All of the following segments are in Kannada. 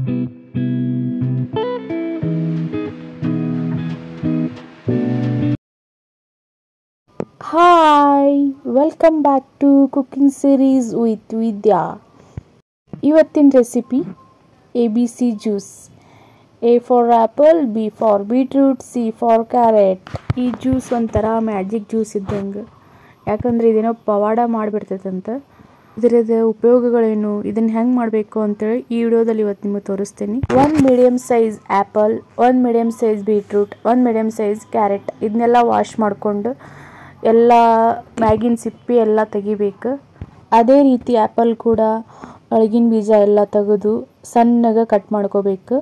Hi, welcome back to cooking series with Vidya. ಇವತ್ತಿನ recipe ABC juice. A for apple, B for beetroot, C for carrot. ಈ ಜ್ಯೂಸ್ ಒಂಥರ ಮ್ಯಾಜಿಕ್ ಜ್ಯೂಸ್ ಇದ್ದಂಗೆ, ಯಾಕಂದರೆ ಇದೇನೋ ಪವಾಡ ಮಾಡಿಬಿಡ್ತೈತಂತ. ಇದರದ ಉಪಯೋಗಗಳೇನು, ಇದನ್ನು ಹೆಂಗೆ ಮಾಡಬೇಕು ಅಂತೇಳಿ ಈ ವಿಡಿಯೋದಲ್ಲಿ ಇವತ್ತು ನಿಮಗೆ ತೋರಿಸ್ತೀನಿ. 1 medium size apple, 1 medium size beetroot, 1 medium size carrot ಇದನ್ನೆಲ್ಲ ವಾಶ್ ಮಾಡಿಕೊಂಡು ಎಲ್ಲ ಮ್ಯಾಗಿನ ಸಿಪ್ಪಿ ಎಲ್ಲ ತೆಗಿಬೇಕು. ಅದೇ ರೀತಿ ಆ್ಯಪಲ್ ಕೂಡ ಒಳಗಿನ ಬೀಜ ಎಲ್ಲ ತೆಗೆದು ಸಣ್ಣಗೆ ಕಟ್ ಮಾಡ್ಕೋಬೇಕು.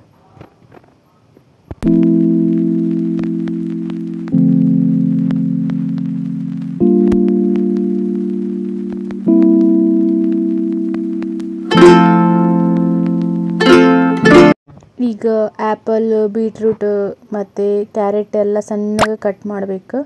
ಈಗ ಆ್ಯಪಲ್, ಬೀಟ್ರೂಟ್ ಮತ್ತು ಕ್ಯಾರೆಟ್ ಎಲ್ಲ ಸಣ್ಣಗೆ ಕಟ್ ಮಾಡಬೇಕು.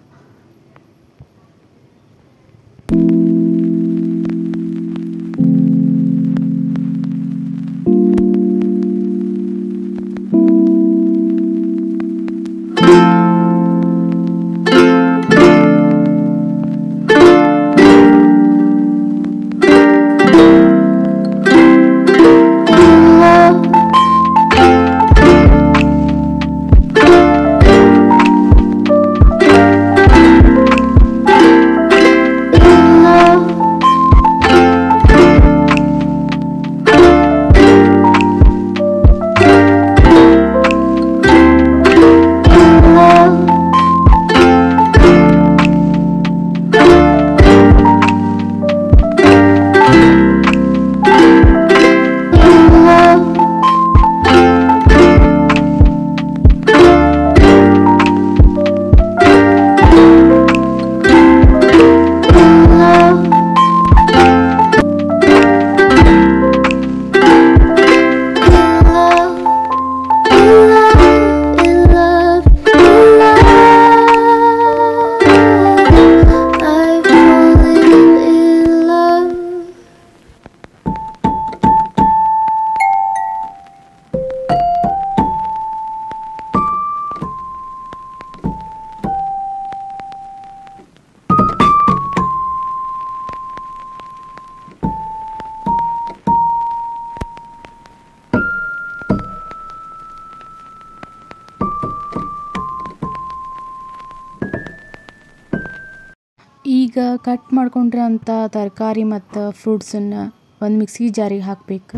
ಈಗ ಕಟ್ ಮಾಡ್ಕೊಂಡಿರೋಂಥ ತರಕಾರಿ ಮತ್ತು ಫ್ರೂಟ್ಸನ್ನು ಒಂದು ಮಿಕ್ಸಿ ಜಾರಿಗೆ ಹಾಕಬೇಕು.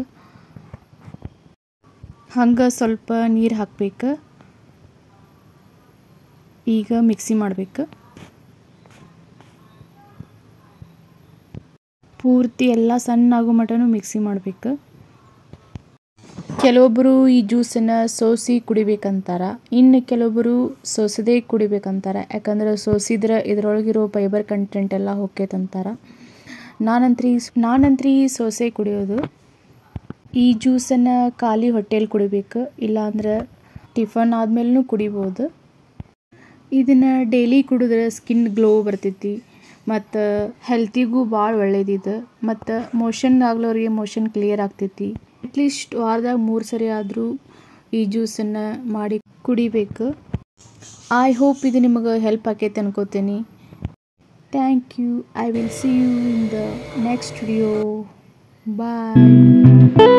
ಹಂಗೆ ಸ್ವಲ್ಪ ನೀರು ಹಾಕಬೇಕು. ಈಗ ಮಿಕ್ಸಿ ಮಾಡಬೇಕು. ಪೂರ್ತಿ ಎಲ್ಲ ಸಣ್ಣ ಆಗೋ ಮಟನೂ ಮಿಕ್ಸಿ ಮಾಡಬೇಕು. ಕೆಲವೊಬ್ಬರು ಈ ಜ್ಯೂಸನ್ನು ಸೋಸಿ ಕುಡಿಬೇಕಂತಾರೆ, ಇನ್ನು ಕೆಲವೊಬ್ಬರು ಸೋಸದೇ ಕುಡಿಬೇಕಂತಾರೆ. ಯಾಕಂದ್ರೆ ಸೋಸಿದ್ರೆ ಇದರೊಳಗಿರೋ ಫೈಬರ್ ಕಂಟೆಂಟ್ ಎಲ್ಲ ಹೋಗ್ತೈತಂತಾರೆ. ನಾನಂತ್ರಿ ಸೋಸೆ ಕುಡಿಯೋದು. ಈ ಜ್ಯೂಸನ್ನು ಖಾಲಿ ಹೊಟ್ಟೆಯಲ್ಲಿ ಕುಡಿಬೇಕು, ಇಲ್ಲಾಂದ್ರೆ ಟಿಫನ್ ಆದಮೇಲೂ ಕುಡಿಬೋದು. ಇದನ್ನು ಡೈಲಿ ಕುಡಿದ್ರೆ ಸ್ಕಿನ್ ಗ್ಲೋ ಬರ್ತೈತಿ ಮತ್ತು ಹೆಲ್ತಿಗೂ ಭಾಳ ಒಳ್ಳೇದಿದೆ. ಮತ್ತು ಮೋಷನ್ ಆಗ್ಲೋರಿಗೆ ಮೋಷನ್ ಕ್ಲಿಯರ್ ಆಗ್ತೈತಿ. ಅಟ್ಲೀಸ್ಟ್ ವಾರದಾಗ 3 ಸರಿ ಆದರೂ ಈ ಜ್ಯೂಸನ್ನು ಮಾಡಿ ಕುಡಿಬೇಕು. ಐ ಹೋಪ್ ಇದು ನಿಮಗೆ ಹೆಲ್ಪ್ ಆಕೈತೆ ಅನ್ಕೋತೀನಿ. Thank you. I will see you in the next video. Bye.